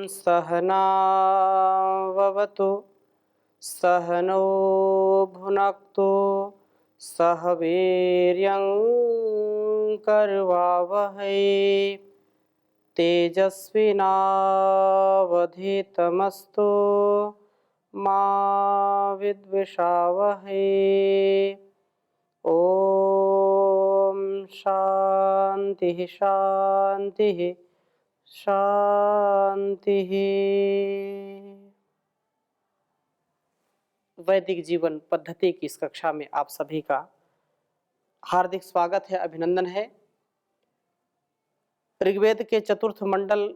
सहनाववतु सहनौ भुनक्तु सह वीर्यं करवावहै तेजस्विनावधीतमस्तु मा विद्विषावहै। ओम शांति शांति शांति। वैदिक जीवन पद्धति की इस कक्षा में आप सभी का हार्दिक स्वागत है, अभिनंदन है। ऋग्वेद के चतुर्थ मंडल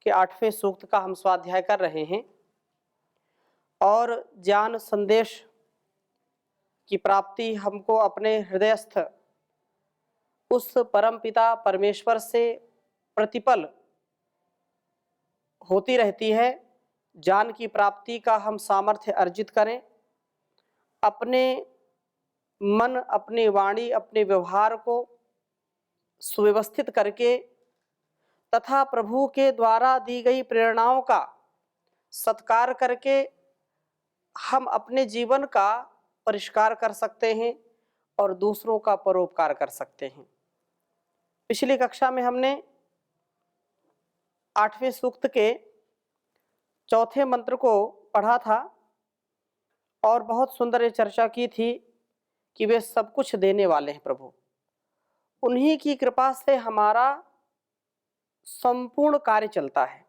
के 8वें सूक्त का हम स्वाध्याय कर रहे हैं और ज्ञान संदेश की प्राप्ति हमको अपने हृदयस्थ उस परम पिता परमेश्वर से प्रतिपल होती रहती है। ज्ञान की प्राप्ति का हम सामर्थ्य अर्जित करें, अपने मन, अपनी वाणी, अपने व्यवहार को सुव्यवस्थित करके तथा प्रभु के द्वारा दी गई प्रेरणाओं का सत्कार करके हम अपने जीवन का परिष्कार कर सकते हैं और दूसरों का परोपकार कर सकते हैं। पिछली कक्षा में हमने 8वें सूक्त के चौथे मंत्र को पढ़ा था और बहुत सुंदर चर्चा की थी कि वे सब कुछ देने वाले हैं प्रभु। उन्हीं की कृपा से हमारा संपूर्ण कार्य चलता है,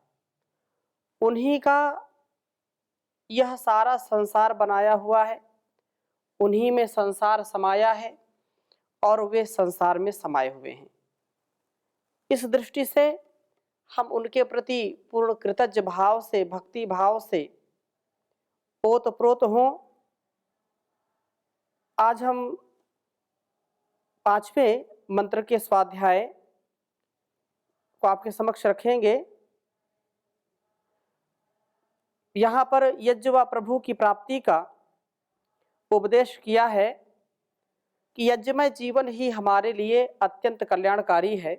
उन्हीं का यह सारा संसार बनाया हुआ है, उन्हीं में संसार समाया है और वे संसार में समाये हुए हैं। इस दृष्टि से हम उनके प्रति पूर्ण कृतज्ञ भाव से, भक्ति भाव से ओतप्रोत हों। आज हम 5वें मंत्र के स्वाध्याय को आपके समक्ष रखेंगे। यहाँ पर यज्ञ व प्रभु की प्राप्ति का उपदेश किया है कि यज्ञमय जीवन ही हमारे लिए अत्यंत कल्याणकारी है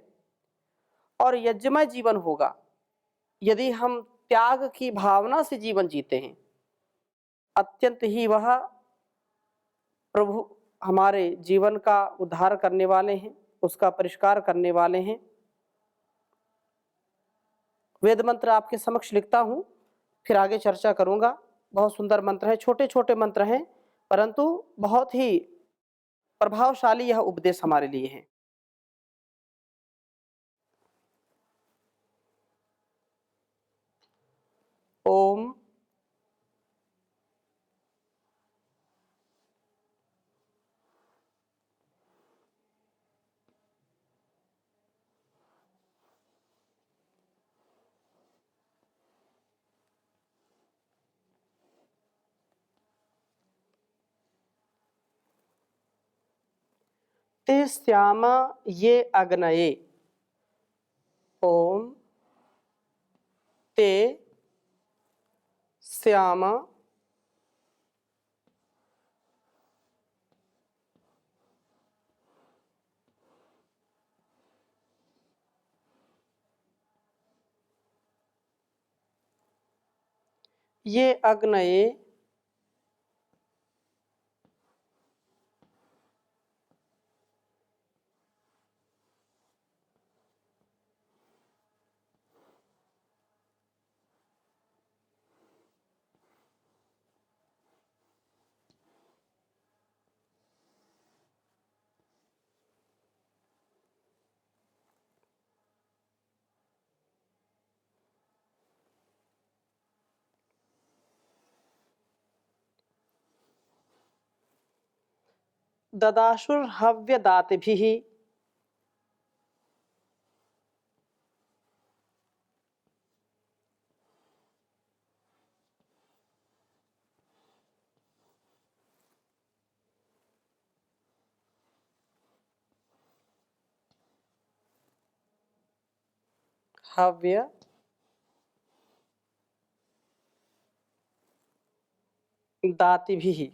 और यज्ञमय जीवन होगा यदि हम त्याग की भावना से जीवन जीते हैं। अत्यंत ही वह प्रभु हमारे जीवन का उद्धार करने वाले हैं, उसका परिष्कार करने वाले हैं। वेद मंत्र आपके समक्ष लिखता हूँ, फिर आगे चर्चा करूँगा। बहुत सुंदर मंत्र है, छोटे छोटे मंत्र हैं परंतु बहुत ही प्रभावशाली यह उपदेश हमारे लिए है। ओम ते श्याम ये अग्नये। ओम ते श्याम ये अग्नये ददाशुर्हव्यदातिभिः हव्य दातिभिः।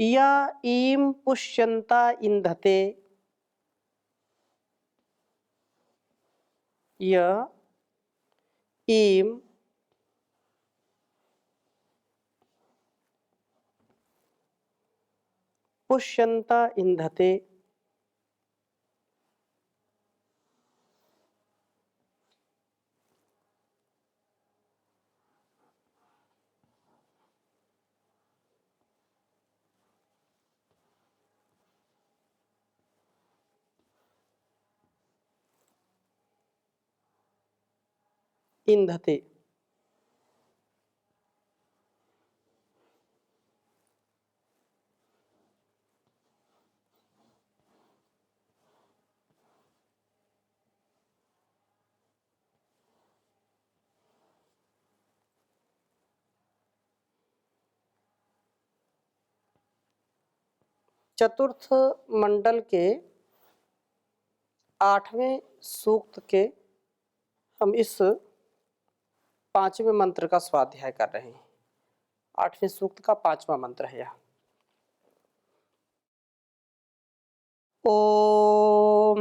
या ईम पुष्यन्ता इंधते, य ईम पुष्यन्ता इंधते। इंधते, चतुर्थ मंडल के 8वें सूक्त के हम इस 5वें मंत्र का स्वाध्याय कर रहे हैं। 8वें सूक्त का 5वां मंत्र है यह। ओम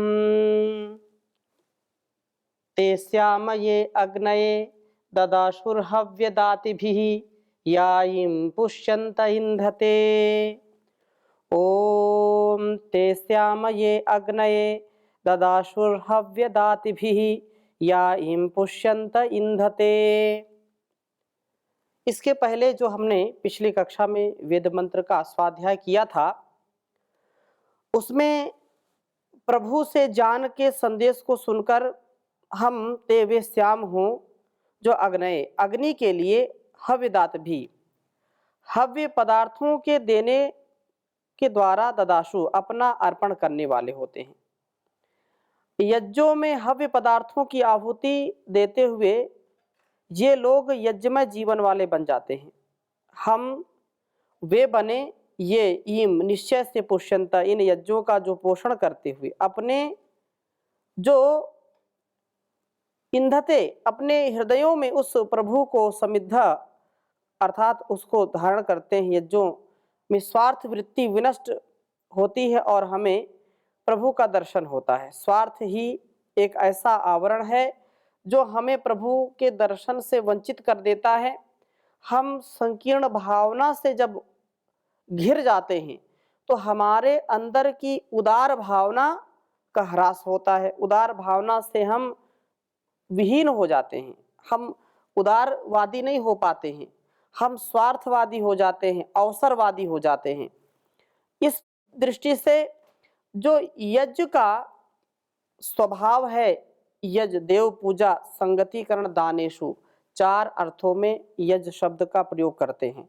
तेस्यामये अग्नये ददाशुर्हव्यदातिभिः यायिं पुष्यन्त इंधते। ओम तेस्यामये अग्नये ददाशुर्हव्यदातिभिः यायिं पुष्यन्त इंधते। इसके पहले जो हमने पिछली कक्षा में वेद मंत्र का स्वाध्याय किया था, उसमें प्रभु से जान के संदेश को सुनकर हम ते वे श्याम हों जो अग्नय, अग्नि के लिए हव्यदात भी, हव्य पदार्थों के देने के द्वारा ददाशु अपना अर्पण करने वाले होते हैं। यज्ञों में हव्य पदार्थों की आहुति देते हुए ये लोग यज्ञमय जीवन वाले बन जाते हैं। हम वे बने ये ईम निश्चय से पुष्यंता, इन यज्ञों का जो पोषण करते हुए अपने जो इंधते, अपने हृदयों में उस प्रभु को समिद्ध अर्थात उसको धारण करते हैं। यज्ञों में स्वार्थ वृत्ति विनष्ट होती है और हमें प्रभु का दर्शन होता है। स्वार्थ ही एक ऐसा आवरण है जो हमें प्रभु के दर्शन से वंचित कर देता है। हम संकीर्ण भावना से जब घिर जाते हैं तो हमारे अंदर की उदार भावना का ह्रास होता है। उदार भावना से हम विहीन हो जाते हैं, हम उदारवादी नहीं हो पाते हैं, हम स्वार्थवादी हो जाते हैं, अवसरवादी हो जाते हैं। इस दृष्टि से जो यज्ञ का स्वभाव है, यज्ञ देव पूजा संगतिकरण दानेशु, 4 अर्थों में यज्ञ शब्द का प्रयोग करते हैं।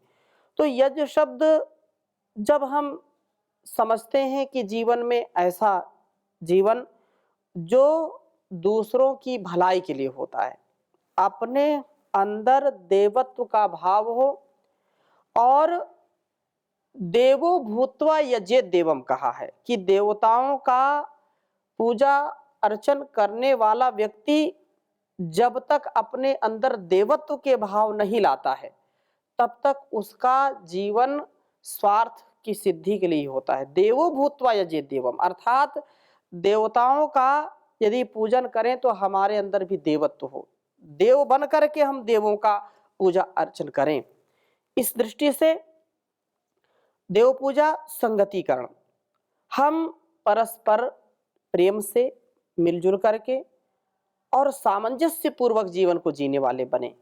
तो यज्ञ शब्द जब हम समझते हैं कि जीवन में ऐसा जीवन जो दूसरों की भलाई के लिए होता है, अपने अंदर देवत्व का भाव हो और देवो भूत्वा यजेत देवम कहा है कि देवताओं का पूजा अर्चन करने वाला व्यक्ति जब तक अपने अंदर देवत्व के भाव नहीं लाता है तब तक उसका जीवन स्वार्थ की सिद्धि के लिए होता है। देवो भूत्वा यजेत देवम अर्थात देवताओं का यदि पूजन करें तो हमारे अंदर भी देवत्व हो, देव बन करके हम देवों का पूजा अर्चन करें। इस दृष्टि से देव पूजा संगतिकरण, हम परस्पर प्रेम से मिलजुल करके और सामंजस्य पूर्वक जीवन को जीने वाले बने।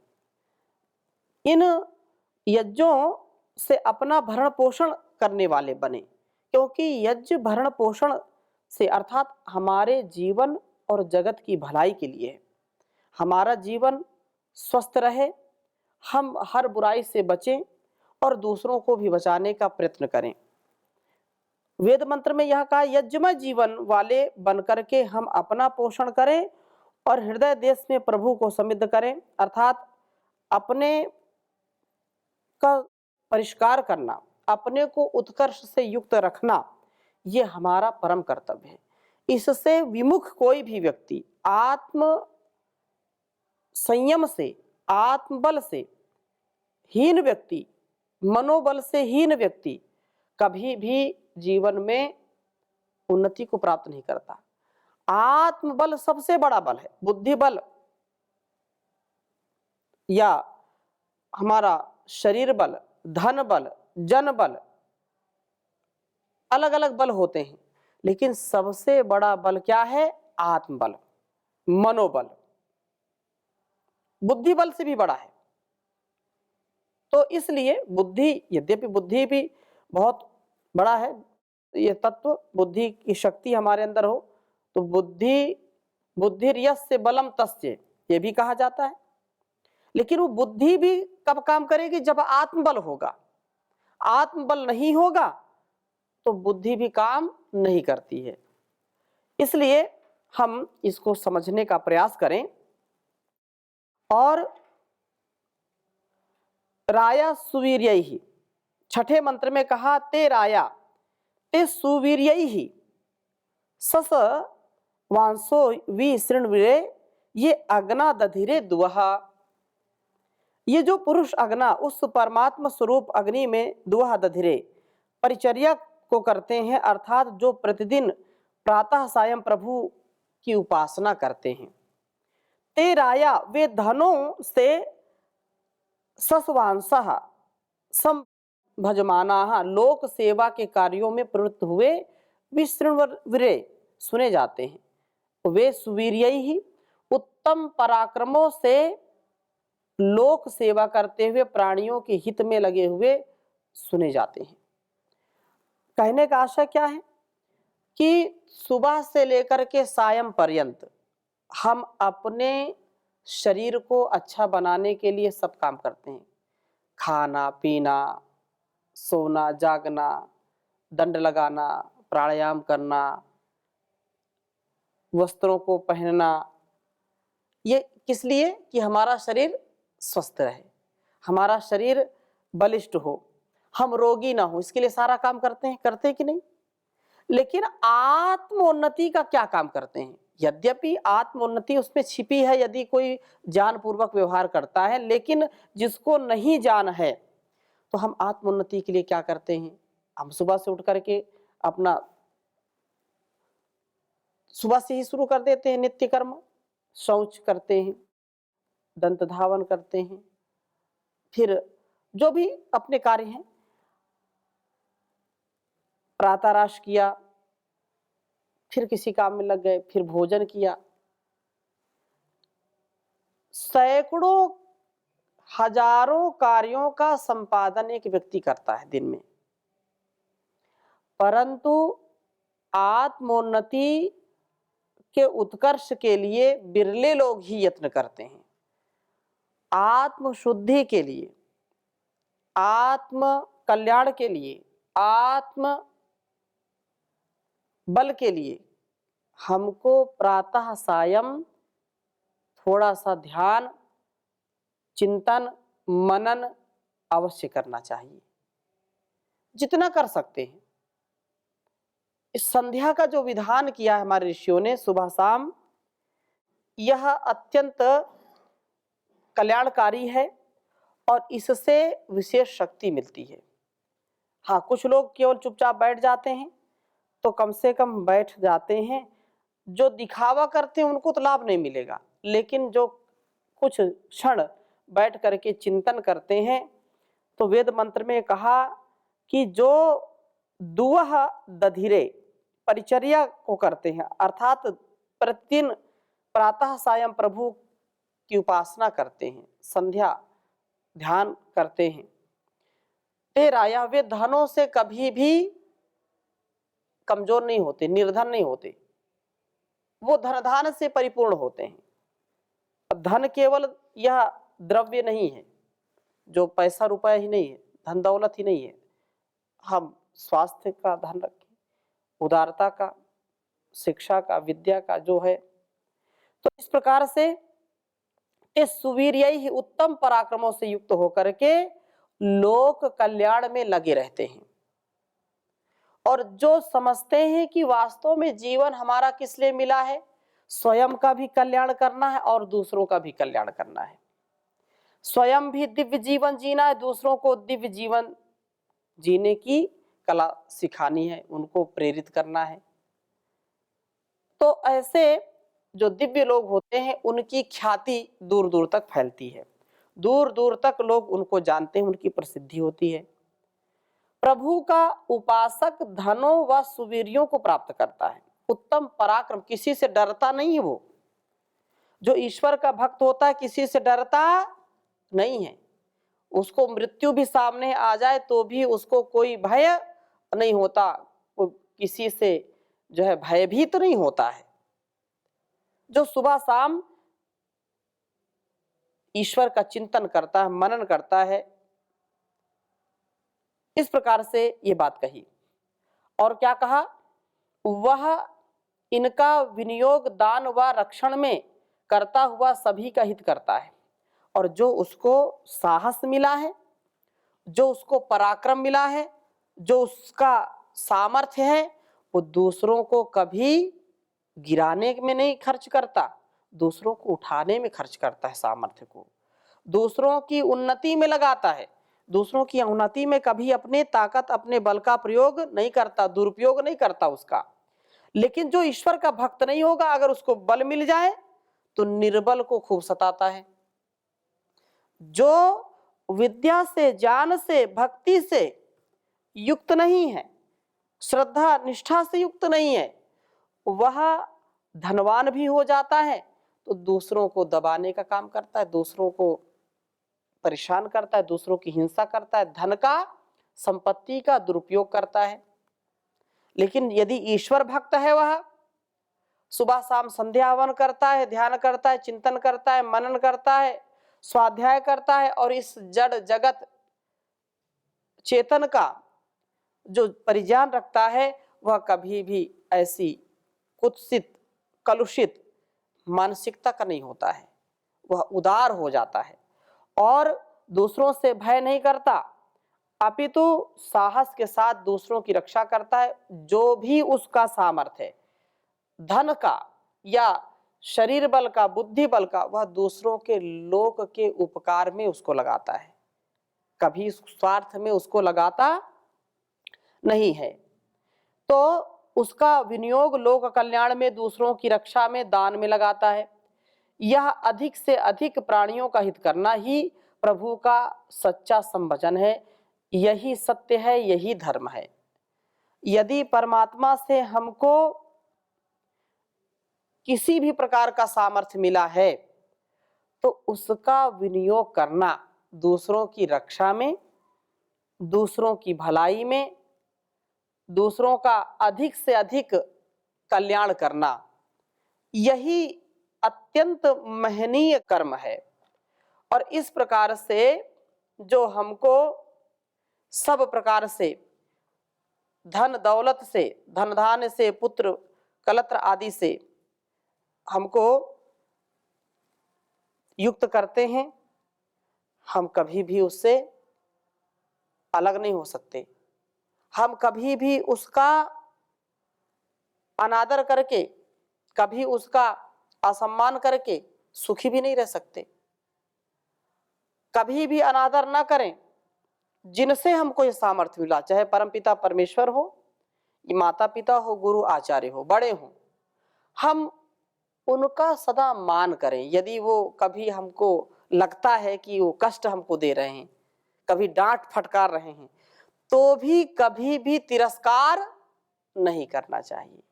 इन यज्ञों से अपना भरण पोषण करने वाले बने, क्योंकि यज्ञ भरण पोषण से अर्थात हमारे जीवन और जगत की भलाई के लिए है। हमारा जीवन स्वस्थ रहे, हम हर बुराई से बचें और दूसरों को भी बचाने का प्रयत्न करें। वेद मंत्र में यह कहा यज्ञमय जीवन वाले बनकर के हम अपना पोषण करें और हृदय देश में प्रभु को समृद्ध करें, अर्थात अपने का परिष्कार करना, अपने को उत्कर्ष से युक्त रखना, ये हमारा परम कर्तव्य है। इससे विमुख कोई भी व्यक्ति आत्म संयम से, आत्मबल से हीन व्यक्ति, मनोबल से हीन व्यक्ति कभी भी जीवन में उन्नति को प्राप्त नहीं करता। आत्मबल सबसे बड़ा बल है। बुद्धि बल या हमारा शरीर बल, धन बल, जन बल, अलग अलग बल होते हैं, लेकिन सबसे बड़ा बल क्या है? आत्मबल, मनोबल। बुद्धि बल से भी बड़ा है। तो इसलिए बुद्धि, यद्यपि बुद्धि भी बहुत बड़ा है, ये तत्व, बुद्धि की शक्ति हमारे अंदर हो, तो बुद्धिर्यस्य बलम तस्य, ये भी कहा जाता है। लेकिन वो बुद्धि भी कब काम करेगी? जब आत्मबल होगा। आत्मबल नहीं होगा तो बुद्धि भी काम नहीं करती है। इसलिए हम इसको समझने का प्रयास करें। और राया सुवीर्यैहि, छठे मंत्र में कहा ते राया ते सुवीर्यैहि सस वांसो विसृण्विरे ये अग्ना दधिरे दुहा। ये जो पुरुष अग्ना उस परमात्मा स्वरूप अग्नि में दुहा दधिरे परिचर्या को करते हैं, अर्थात जो प्रतिदिन प्रातः सायं प्रभु की उपासना करते हैं। ते राया, वे धनों से सस्वांसः संभजमानाः, लोक सेवा के कार्यों में प्रवृत्त हुए विसृण्विरे, सुने जाते हैं। वे सुवीर्यैहि, उत्तम पराक्रमों से लोक सेवा करते हुए प्राणियों के हित में लगे हुए सुने जाते हैं। कहने का आशय क्या है कि सुबह से लेकर के सायं पर्यंत हम अपने शरीर को अच्छा बनाने के लिए सब काम करते हैं। खाना पीना, सोना जागना, दंड लगाना, प्राणायाम करना, वस्त्रों को पहनना, ये किस लिए? कि हमारा शरीर स्वस्थ रहे, हमारा शरीर बलिष्ठ हो, हम रोगी ना हो, इसके लिए सारा काम करते हैं कि नहीं? लेकिन आत्मोन्नति का क्या काम करते हैं? यद्यपि आत्मोन्नति उसमें छिपी है यदि कोई ज्ञान पूर्वक व्यवहार करता है, लेकिन जिसको नहीं जान है, तो हम आत्मोन्नति के लिए क्या करते हैं? हम सुबह से उठ करके अपना सुबह से ही शुरू कर देते हैं नित्य कर्म, शौच करते हैं, दंत धावन करते हैं, फिर जो भी अपने कार्य हैं, प्रातराश किया, फिर किसी काम में लग गए, फिर भोजन किया। सैकड़ों हजारों कार्यों का संपादन एक व्यक्ति करता है दिन में, परंतु आत्मोन्नति के उत्कर्ष के लिए बिरले लोग ही यत्न करते हैं। आत्मशुद्धि के लिए, आत्म कल्याण के लिए, आत्म बल के लिए हमको प्रातः सायं थोड़ा सा ध्यान, चिंतन, मनन अवश्य करना चाहिए, जितना कर सकते हैं। इस संध्या का जो विधान किया है हमारे ऋषियों ने सुबह शाम, यह अत्यंत कल्याणकारी है और इससे विशेष शक्ति मिलती है। हाँ, कुछ लोग केवल चुपचाप बैठ जाते हैं, तो कम से कम बैठ जाते हैं। जो दिखावा करते हैं उनको तो लाभ नहीं मिलेगा, लेकिन जो कुछ क्षण बैठ करके चिंतन करते हैं, तो वेद मंत्र में कहा कि जो दुह दधिरे परिचर्या को करते हैं, अर्थात प्रतिदिन प्रातः सायं प्रभु की उपासना करते हैं, संध्या ध्यान करते हैं, ते राया, वे धनों से कभी भी कमजोर नहीं होते, निर्धन नहीं होते, वो धन से परिपूर्ण होते हैं। धन केवल यह द्रव्य नहीं है, जो पैसा रुपया ही नहीं है, धन दौलत ही नहीं है। हम स्वास्थ्य का धन रखें, उदारता का, शिक्षा का, विद्या का जो है, तो इस प्रकार से इस सुवीर्य ही उत्तम पराक्रमों से युक्त होकर के लोक कल्याण में लगे रहते हैं। और जो समझते हैं कि वास्तव में जीवन हमारा किस लिए मिला है, स्वयं का भी कल्याण करना है और दूसरों का भी कल्याण करना है। स्वयं भी दिव्य जीवन जीना है, दूसरों को दिव्य जीवन जीने की कला सिखानी है, उनको प्रेरित करना है। तो ऐसे जो दिव्य लोग होते हैं उनकी ख्याति दूर दूर तक फैलती है, दूर दूर तक लोग उनको जानते हैं, उनकी प्रसिद्धि होती है। प्रभु का उपासक धनों व सुवीरियों को प्राप्त करता है, उत्तम पराक्रम, किसी से डरता नहीं है। वो जो ईश्वर का भक्त होता है किसी से डरता नहीं है, उसको मृत्यु भी सामने आ जाए तो भी उसको कोई भय नहीं होता, वो किसी से जो है भयभीत नहीं होता है। जो सुबह शाम ईश्वर का चिंतन करता है, मनन करता है, इस प्रकार से ये बात कही। और क्या कहा, वह इनका विनियोग दान व रक्षण में करता हुआ सभी का हित करता है। और जो उसको साहस मिला है, जो उसको पराक्रम मिला है, जो उसका सामर्थ्य है, वो दूसरों को कभी गिराने में नहीं खर्च करता, दूसरों को उठाने में खर्च करता है। सामर्थ्य को दूसरों की उन्नति में लगाता है, दूसरों की उन्नति में कभी अपने ताकत अपने बल का प्रयोग नहीं करता, दुरुपयोग नहीं करता उसका। लेकिन जो ईश्वर का भक्त नहीं होगा, अगर उसको बल मिल जाए तो निर्बल को खूब सताता है। जो विद्या से, ज्ञान से, भक्ति से युक्त नहीं है, श्रद्धा निष्ठा से युक्त नहीं है, वह धनवान भी हो जाता है तो दूसरों को दबाने का काम करता है, दूसरों को परेशान करता है, दूसरों की हिंसा करता है, धन का, संपत्ति का दुरुपयोग करता है। लेकिन यदि ईश्वर भक्त है, वह सुबह शाम संध्या हवन करता है, ध्यान करता है, चिंतन करता है, मनन करता है, स्वाध्याय करता है, और इस जड़ जगत चेतन का जो परिज्ञान रखता है, वह कभी भी ऐसी कुत्सित कलुषित मानसिकता का नहीं होता है, वह उदार हो जाता है और दूसरों से भय नहीं करता, अपितु साहस के साथ दूसरों की रक्षा करता है। जो भी उसका सामर्थ्य है, धन का या शरीर बल का, बुद्धि बल का, वह दूसरों के लोक के उपकार में उसको लगाता है, कभी स्वार्थ में उसको लगाता नहीं है। तो उसका विनियोग लोक कल्याण में, दूसरों की रक्षा में, दान में लगाता है। यह अधिक से अधिक प्राणियों का हित करना ही प्रभु का सच्चा संभजन है, यही सत्य है, यही धर्म है। यदि परमात्मा से हमको किसी भी प्रकार का सामर्थ्य मिला है तो उसका विनियोग करना दूसरों की रक्षा में, दूसरों की भलाई में, दूसरों का अधिक से अधिक कल्याण करना, यही अत्यंत महनीय कर्म है। और इस प्रकार से जो हमको सब प्रकार से धन दौलत से, धन धान्य से, पुत्र कलत्र आदि से हमको युक्त करते हैं, हम कभी भी उससे अलग नहीं हो सकते, हम कभी भी उसका अनादर करके, कभी उसका असम्मान करके सुखी भी नहीं रह सकते। कभी भी अनादर ना करें जिनसे हमको ये सामर्थ्य मिला, चाहे परमपिता परमेश्वर हो, माता पिता हो, गुरु आचार्य हो, बड़े हो, हम उनका सदा मान करें। यदि वो कभी हमको लगता है कि वो कष्ट हमको दे रहे हैं, कभी डांट फटकार रहे हैं, तो भी कभी भी तिरस्कार नहीं करना चाहिए।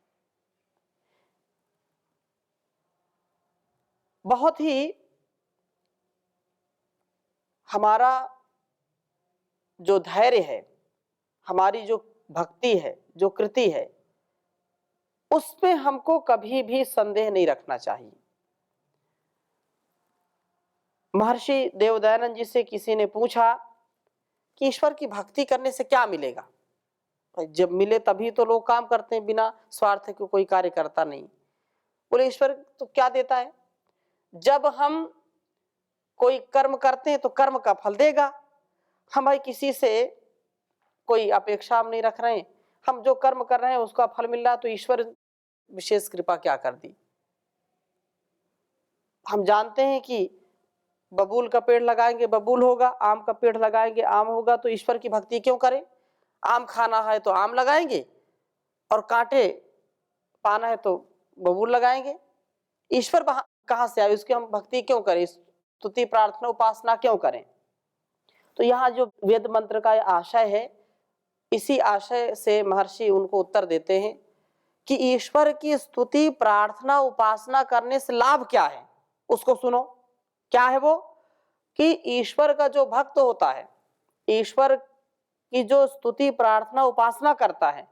बहुत ही हमारा जो धैर्य है, हमारी जो भक्ति है, जो कृति है, उसमें हमको कभी भी संदेह नहीं रखना चाहिए। महर्षि देवदयानंद जी से किसी ने पूछा कि ईश्वर की भक्ति करने से क्या मिलेगा? जब मिले तभी तो लोग काम करते हैं, बिना स्वार्थ के कोई कार्य करता नहीं। बोले ईश्वर तो क्या देता है? जब हम कोई कर्म करते हैं तो कर्म का फल देगा। हम भाई किसी से कोई अपेक्षा हम नहीं रख रहे हैं, हम जो कर्म कर रहे हैं उसका फल मिल रहा है, तो ईश्वर विशेष कृपा क्या कर दी? हम जानते हैं कि बबूल का पेड़ लगाएंगे बबूल होगा, आम का पेड़ लगाएंगे आम होगा, तो ईश्वर की भक्ति क्यों करें? आम खाना है तो आम लगाएंगे और कांटे पाना है तो बबूल लगाएंगे। ईश्वर कहाँ से आए, उसकी हम भक्ति क्यों करें, स्तुति प्रार्थना उपासना क्यों करें। तो यहाँ जो वेद मंत्र का आशय है, इसी आशय से महर्षि उनको उत्तर देते हैं कि ईश्वर की स्तुति प्रार्थना उपासना करने से लाभ क्या है, उसको सुनो। क्या है वो कि ईश्वर का जो भक्त होता है, ईश्वर की जो स्तुति प्रार्थना उपासना करता है,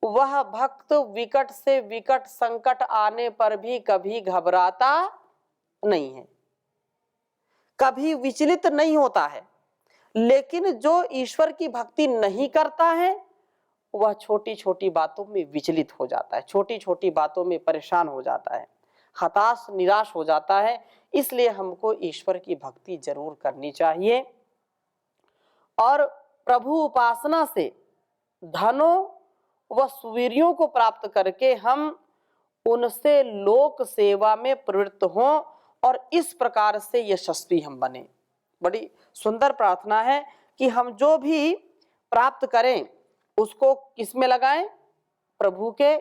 वह भक्त विकट से विकट संकट आने पर भी कभी घबराता नहीं है, कभी विचलित नहीं होता है। लेकिन जो ईश्वर की भक्ति नहीं करता है, वह छोटी छोटी बातों में विचलित हो जाता है, छोटी छोटी बातों में परेशान हो जाता है, हताश निराश हो जाता है। इसलिए हमको ईश्वर की भक्ति जरूर करनी चाहिए। और प्रभु उपासना से धनों व सुवीर्यों को प्राप्त करके हम उनसे लोक सेवा में प्रवृत्त हों और इस प्रकार से यशस्वी हम बने। बड़ी सुंदर प्रार्थना है कि हम जो भी प्राप्त करें उसको किसमें लगाएं, प्रभु के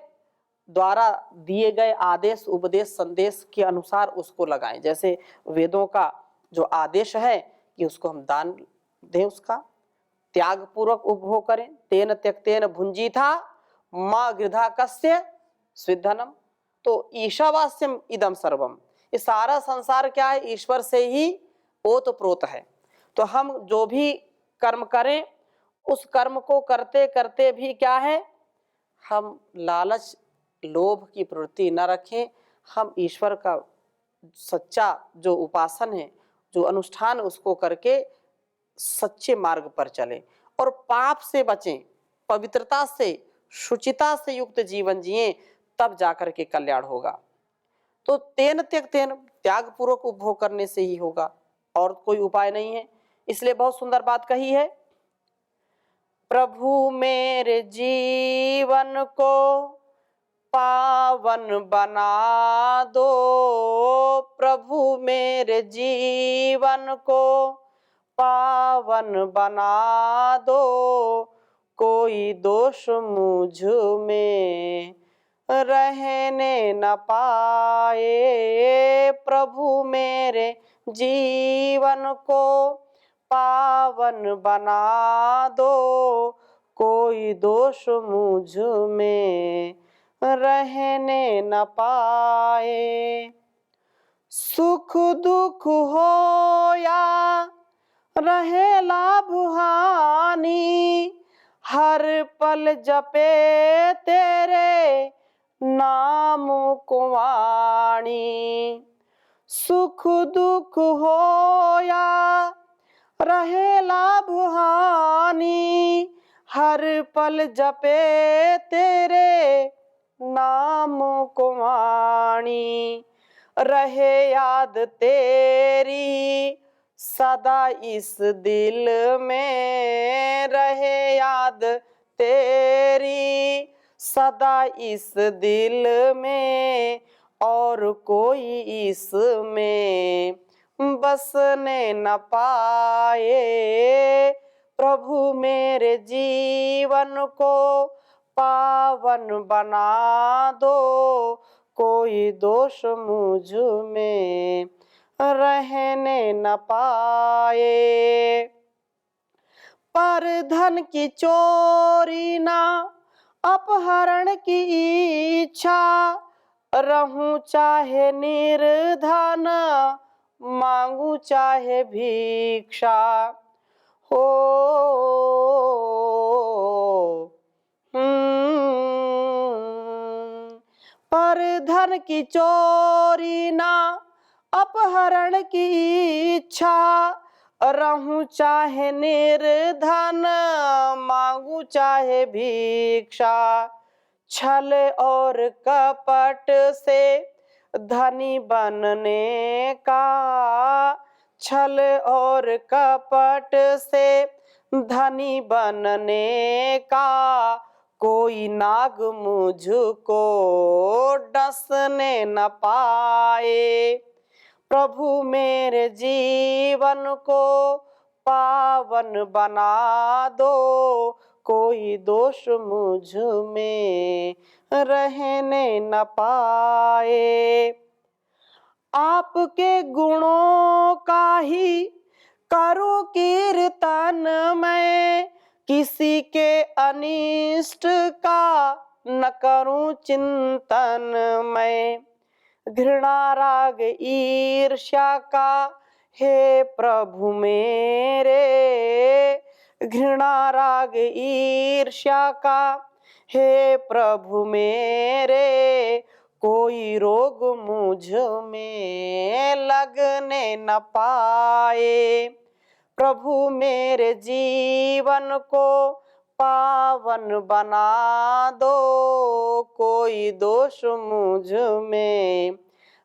द्वारा दिए गए आदेश उपदेश संदेश के अनुसार उसको लगाएं। जैसे वेदों का जो आदेश है कि उसको हम दान दें, उसका त्याग पूर्वक उपभोग करें। तेन त्यक्तेन भुंजीथा मां गृधा कस्य स्विद्धनम। तो ईशावास्यम इदम सर्वम, ये सारा संसार क्या है, ईश्वर से ही ओतप्रोत है। तो हम जो भी कर्म करें, उस कर्म को करते करते भी क्या है, हम लालच लोभ की प्रवृत्ति न रखें। हम ईश्वर का सच्चा जो उपासन है, जो अनुष्ठान, उसको करके सच्चे मार्ग पर चलें और पाप से बचें, पवित्रता से शुचिता से युक्त जीवन जिएं, तब जाकर के कल्याण होगा। तो तेन त्यक्तेन, त्याग पूर्वक उपभोग करने से ही होगा, और कोई उपाय नहीं है। इसलिए बहुत सुंदर बात कही है, प्रभु मेरे जीवन को पावन बना दो, प्रभु मेरे जीवन को पावन बना दो, कोई दोष मुझ में रहने न पाए, प्रभु मेरे जीवन को पावन बना दो, कोई दोष मुझ में रहने न पाए। सुख दुख हो या रहे लाभ हानि, हर पल जपे तेरे नाम को वाणी। सुख दुख हो या रहे लाभ हानि, हर पल जपे तेरे नाम को वाणी। रहे याद तेरी सदा इस दिल में, रहे याद तेरी सदा इस दिल में, और कोई इसमें बसने न पाए, प्रभु मेरे जीवन को पावन बना दो, कोई दोष मुझ में रहने न पाए। पर धन की चोरी ना अपहरण की इच्छा, रहूं चाहे निर्धन मांगू चाहे भिक्षा। हो पर धन की चोरी ना अपहरण की इच्छा, रहूं चाहे निर्धन मांगू चाहे भिक्षा। छल और कपट से धनी बनने का, छल और कपट से धनी बनने का, कोई नाग मुझको डसने न पाए, प्रभु मेरे जीवन को पावन बना दो, कोई दोष मुझ में रहने न पाए। आपके गुणों का ही करूं कीर्तन मैं, किसी के अनिष्ट का न करूं चिंतन मैं। घृणा राग ईर्ष्या का हे प्रभु मेरे, घृणा राग ईर्ष्या का हे प्रभु मेरे, कोई रोग मुझ में लगने न पाए। प्रभु मेरे जीवन को पावन बना दो, कोई दोष मुझ में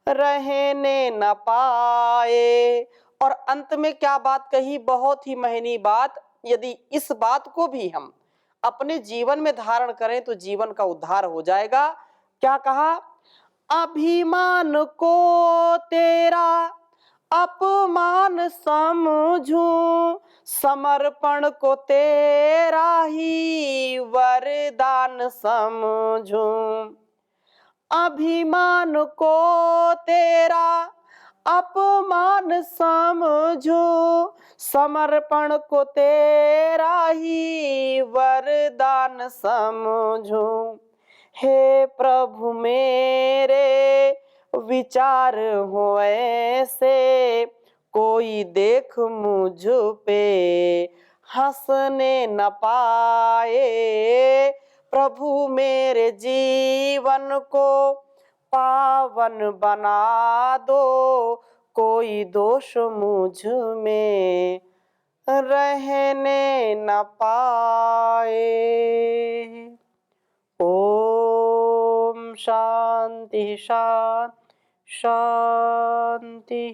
रहने न पाए। और अंत में क्या बात कही, बहुत ही महंगी बात। यदि इस बात को भी हम अपने जीवन में धारण करें तो जीवन का उद्धार हो जाएगा। क्या कहा, अभिमान को तेरा अपमान समझूं, समर्पण को तेरा ही वरदान समझूं। अभिमान को तेरा अपमान समझूं, समर्पण को तेरा ही वरदान समझूं। हे प्रभु मेरे विचार हो ऐसे, कोई देख मुझ पे हंसने न पाए। प्रभु मेरे जीवन को पावन बना दो, कोई दोष मुझ में रहने न पाए। ओम शांति शांति शांति।